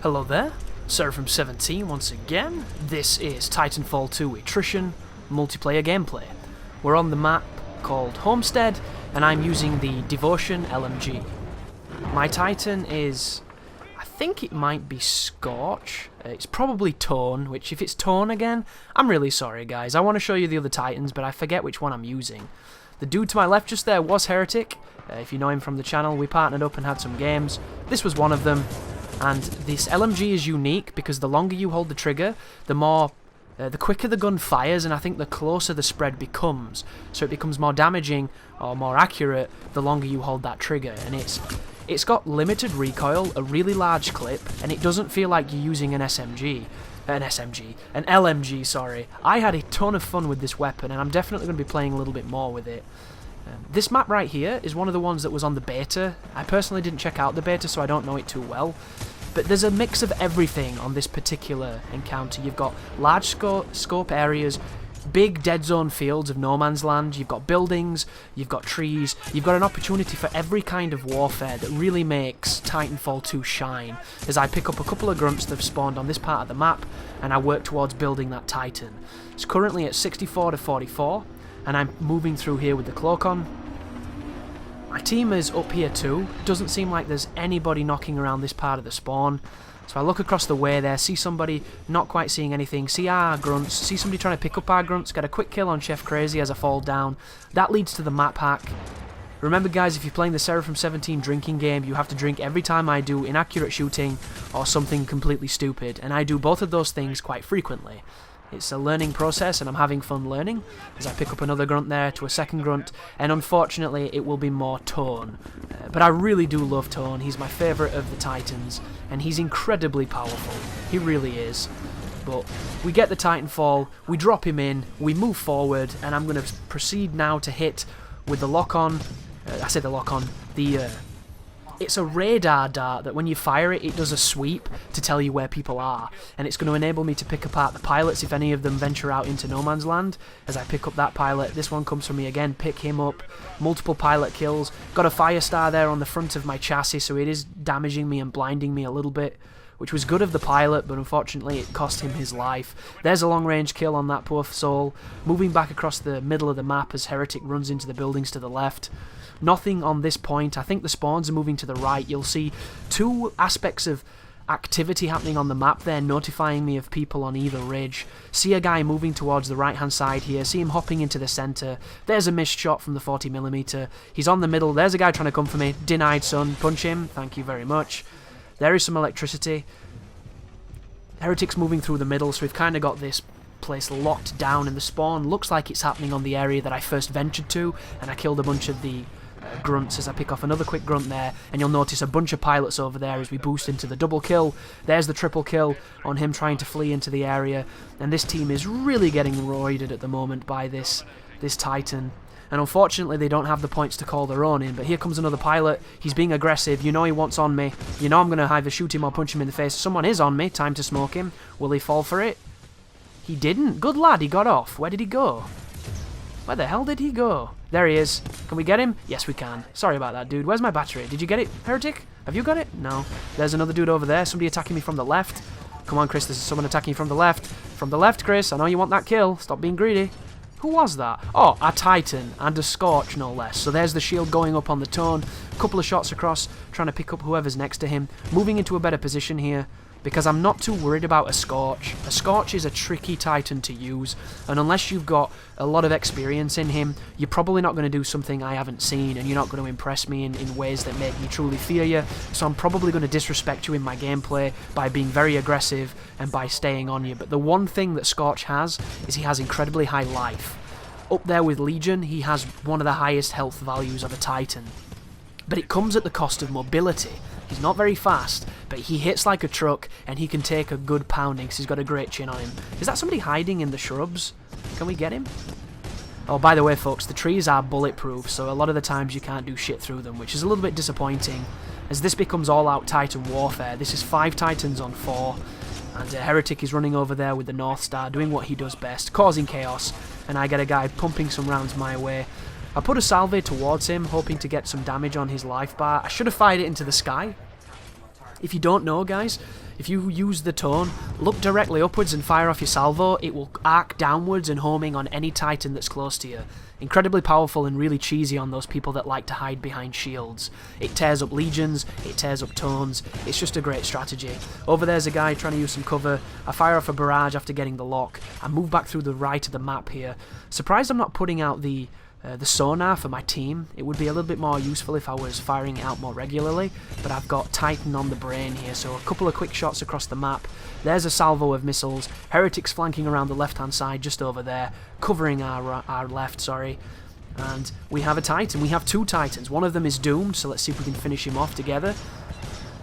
Hello there, Seraphim17 once again. This is Titanfall 2 Attrition multiplayer gameplay. We're on the map called Homestead, and I'm using the Devotion LMG. My Titan is, I think it might be Scorch. It's probably Tone, which if it's Tone again, I'm really sorry guys. I want to show you the other Titans, but I forget which one I'm using. The dude to my left just there was Heretic. If you know him from the channel, we partnered up and had some games. This was one of them. And this LMG is unique because the longer you hold the trigger, the quicker the gun fires, and I think the closer the spread becomes. So it becomes more damaging or more accurate the longer you hold that trigger. And it's got limited recoil, a really large clip, and it doesn't feel like you're using an LMG, sorry. I had a ton of fun with this weapon, and I'm definitely going to be playing a little bit more with it. This map right here is one of the ones that was on the beta. I personally didn't check out the beta, so I don't know it too well. But there's a mix of everything on this particular encounter. You've got large scope areas, big dead zone fields of no man's land, you've got buildings, you've got trees, you've got an opportunity for every kind of warfare that really makes Titanfall 2 shine. As I pick up a couple of grunts that have spawned on this part of the map, and I work towards building that Titan. It's currently at 64 to 44. And I'm moving through here with the cloak on. My team is up here too. Doesn't seem like there's anybody knocking around this part of the spawn. So I look across the way there, see somebody not quite seeing anything, see our grunts, see somebody trying to pick up our grunts, get a quick kill on Chef Crazy as I fall down. That leads to the map hack. Remember guys, if you're playing the Seraphim17 drinking game, you have to drink every time I do inaccurate shooting or something completely stupid. And I do both of those things quite frequently. It's a learning process, and I'm having fun learning as I pick up another grunt there to a second grunt, and unfortunately it will be more Tone. But I really do love Tone. He's my favourite of the Titans, and he's incredibly powerful. He really is. But we get the Titanfall, we drop him in, we move forward, and I'm going to proceed now to hit with the lock-on. It's a radar dart that when you fire it, it does a sweep to tell you where people are. And it's going to enable me to pick apart the pilots if any of them venture out into no man's land. As I pick up that pilot, this one comes from me again, pick him up. Multiple pilot kills. Got a fire star there on the front of my chassis, so it is damaging me and blinding me a little bit. Which was good of the pilot, but unfortunately it cost him his life. There's a long-range kill on that poor soul. Moving back across the middle of the map as Heretic runs into the buildings to the left. Nothing on this point. I think the spawns are moving to the right. You'll see two aspects of activity happening on the map there, notifying me of people on either ridge. See a guy moving towards the right-hand side here. See him hopping into the centre. There's a missed shot from the 40mm. He's on the middle. There's a guy trying to come for me. Denied, son. Punch him. Thank you very much. There is some electricity. Heretic's moving through the middle, so we've kind of got this place locked down, and the spawn looks like it's happening on the area that I first ventured to, and I killed a bunch of the grunts as I pick off another quick grunt there, and you'll notice a bunch of pilots over there as we boost into the double kill. There's the triple kill on him trying to flee into the area, and this team is really getting roided at the moment by this Titan. And unfortunately they don't have the points to call their own in, but here comes another pilot. He's being aggressive. You know he wants on me. You know I'm going to either shoot him or punch him in the face. Someone is on me. Time to smoke him. Will he fall for it? He didn't. Good lad, he got off. Where did he go? Where the hell did he go? There he is. Can we get him? Yes, we can. Sorry about that, dude. Where's my battery? Did you get it, Heretic? Have you got it? No. There's another dude over there. Somebody attacking me from the left. Come on, Chris. There's someone attacking you from the left. From the left, Chris. I know you want that kill. Stop being greedy. Who was that? Oh, a Titan and a Scorch, no less. So there's the shield going up on the Tone. A couple of shots across, trying to pick up whoever's next to him. Moving into a better position here, because I'm not too worried about a Scorch. A Scorch is a tricky Titan to use, and unless you've got a lot of experience in him, you're probably not going to do something I haven't seen, and you're not going to impress me in ways that make me truly fear you. So I'm probably going to disrespect you in my gameplay by being very aggressive and by staying on you. But the one thing that Scorch has is he has incredibly high life. Up there with Legion, he has one of the highest health values of a Titan. But it comes at the cost of mobility. He's not very fast, but he hits like a truck, and he can take a good pounding because he's got a great chin on him. Is that somebody hiding in the shrubs? Can we get him? Oh, by the way, folks, the trees are bulletproof, so a lot of the times you can't do shit through them, which is a little bit disappointing, as this becomes all-out Titan warfare. This is 5 Titans on 4, and Heretic is running over there with the North Star, doing what he does best, causing chaos, and I get a guy pumping some rounds my way. I put a salve towards him, hoping to get some damage on his life bar. I should have fired it into the sky. If you don't know, guys, if you use the tone, look directly upwards and fire off your salvo, it will arc downwards and homing on any Titan that's close to you. Incredibly powerful and really cheesy on those people that like to hide behind shields. It tears up legions, it tears up tones, it's just a great strategy. Over there's a guy trying to use some cover, I fire off a barrage after getting the lock, I move back through the right of the map here. Surprised I'm not putting out the sonar for my team. It would be a little bit more useful if I was firing it out more regularly, but I've got Titan on the brain here, so a couple of quick shots across the map. There's a salvo of missiles, Heretics flanking around the left hand side just over there, covering our left, sorry. And we have a Titan, we have 2 Titans, one of them is doomed, so let's see if we can finish him off together.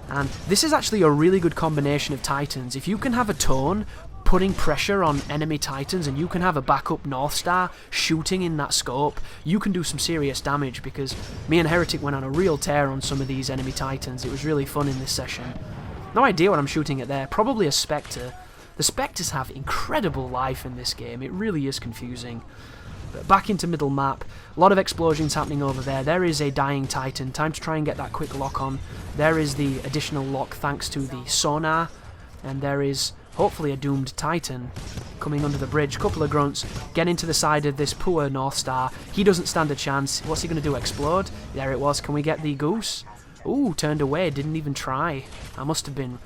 And this is actually a really good combination of Titans. If you can have a tone putting pressure on enemy Titans and you can have a backup North Star shooting in that scope, you can do some serious damage, because me and Heretic went on a real tear on some of these enemy Titans. It was really fun in this session. No idea what I'm shooting at there, probably a Spectre. The Spectres have incredible life in this game, it really is confusing. But back into middle map, a lot of explosions happening over there. There is a dying Titan, time to try and get that quick lock on. There is the additional lock thanks to the sonar, and there is hopefully a doomed Titan coming under the bridge. Couple of grunts, get into the side of this poor North Star. He doesn't stand a chance. What's he going to do, explode? There it was. Can we get the goose? Ooh, turned away, didn't even try. I must have been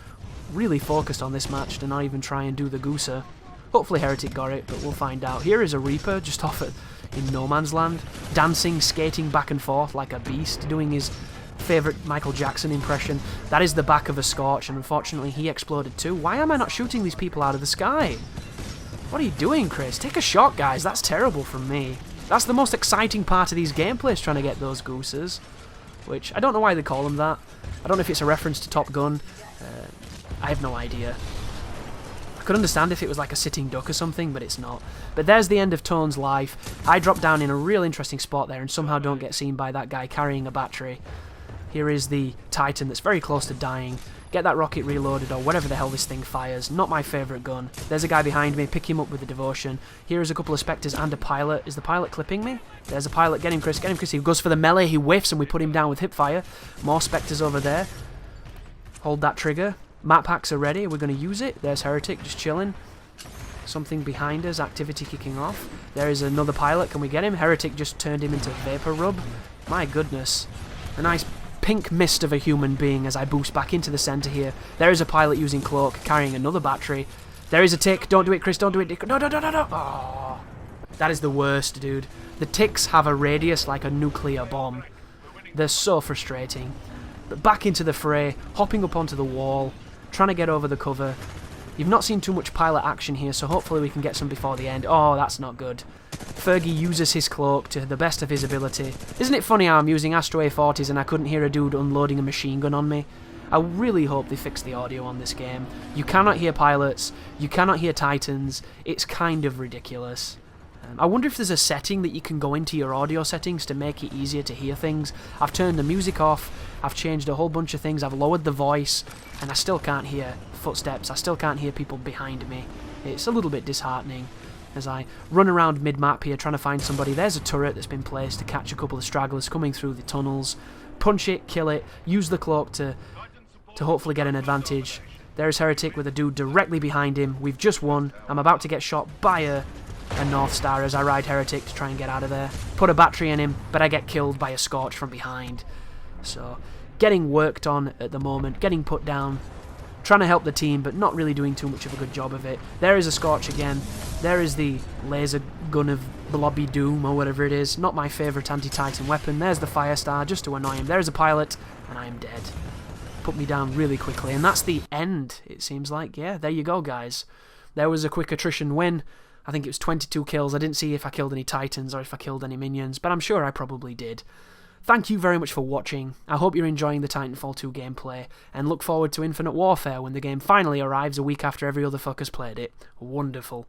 really focused on this match to not even try and do the gooser. Hopefully Heretic got it, but we'll find out. Here is a Reaper just off in no man's land, dancing, skating back and forth like a beast, doing his favourite Michael Jackson impression. That is the back of a Scorch, and unfortunately he exploded too. Why am I not shooting these people out of the sky? What are you doing, Chris? Take a shot, guys. That's terrible from me. That's the most exciting part of these gameplays, trying to get those gooses. Which, I don't know why they call them that. I don't know if it's a reference to Top Gun. I have no idea. I could understand if it was like a sitting duck or something, but it's not. But there's the end of Tone's life. I drop down in a real interesting spot there and somehow don't get seen by that guy carrying a battery. Here is the Titan that's very close to dying. Get that rocket reloaded or whatever the hell this thing fires. Not my favourite gun. There's a guy behind me. Pick him up with the devotion. Here is a couple of Spectres and a pilot. Is the pilot clipping me? There's a pilot. Get him, Chris. Get him, Chris. He goes for the melee. He whiffs and we put him down with hipfire. More Spectres over there. Hold that trigger. Map hacks are ready. We're going to use it. There's Heretic just chilling. Something behind us. Activity kicking off. There is another pilot. Can we get him? Heretic just turned him into Vapor Rub. My goodness. A nice pink mist of a human being as I boost back into the centre here. There is a pilot using cloak, carrying another battery. There is a tick. Don't do it, Chris. Don't do it. No, no, no, no, no. Oh, that is the worst, dude. The ticks have a radius like a nuclear bomb. They're so frustrating. But back into the fray, hopping up onto the wall, trying to get over the cover. You've not seen too much pilot action here, so hopefully we can get some before the end. Oh, that's not good. Fergie uses his cloak to the best of his ability. Isn't it funny how I'm using Astro A40s and I couldn't hear a dude unloading a machine gun on me? I really hope they fix the audio on this game. You cannot hear pilots, you cannot hear Titans, it's kind of ridiculous. I wonder if there's a setting that you can go into your audio settings to make it easier to hear things. I've turned the music off, I've changed a whole bunch of things, I've lowered the voice, and I still can't hear footsteps, I still can't hear people behind me. It's a little bit disheartening as I run around mid-map here trying to find somebody. There's a turret that's been placed to catch a couple of stragglers coming through the tunnels. Punch it, kill it, use the cloak to hopefully get an advantage. There's Heretic with a dude directly behind him. We've just won. I'm about to get shot by a North Star as I ride Heretic to try and get out of there. Put a battery in him, but I get killed by a Scorch from behind. So, getting worked on at the moment, getting put down. Trying to help the team, but not really doing too much of a good job of it. There is a Scorch again. There is the laser gun of Blobby Doom, or whatever it is. Not my favourite anti-Titan weapon. There's the Firestar, just to annoy him. There's a pilot, and I am dead. Put me down really quickly, and that's the end, it seems like. Yeah, there you go, guys. There was a quick attrition win. I think it was 22 kills. I didn't see if I killed any Titans or if I killed any minions, but I'm sure I probably did. Thank you very much for watching. I hope you're enjoying the Titanfall 2 gameplay, and look forward to Infinite Warfare when the game finally arrives a week after every other fucker's played it. Wonderful.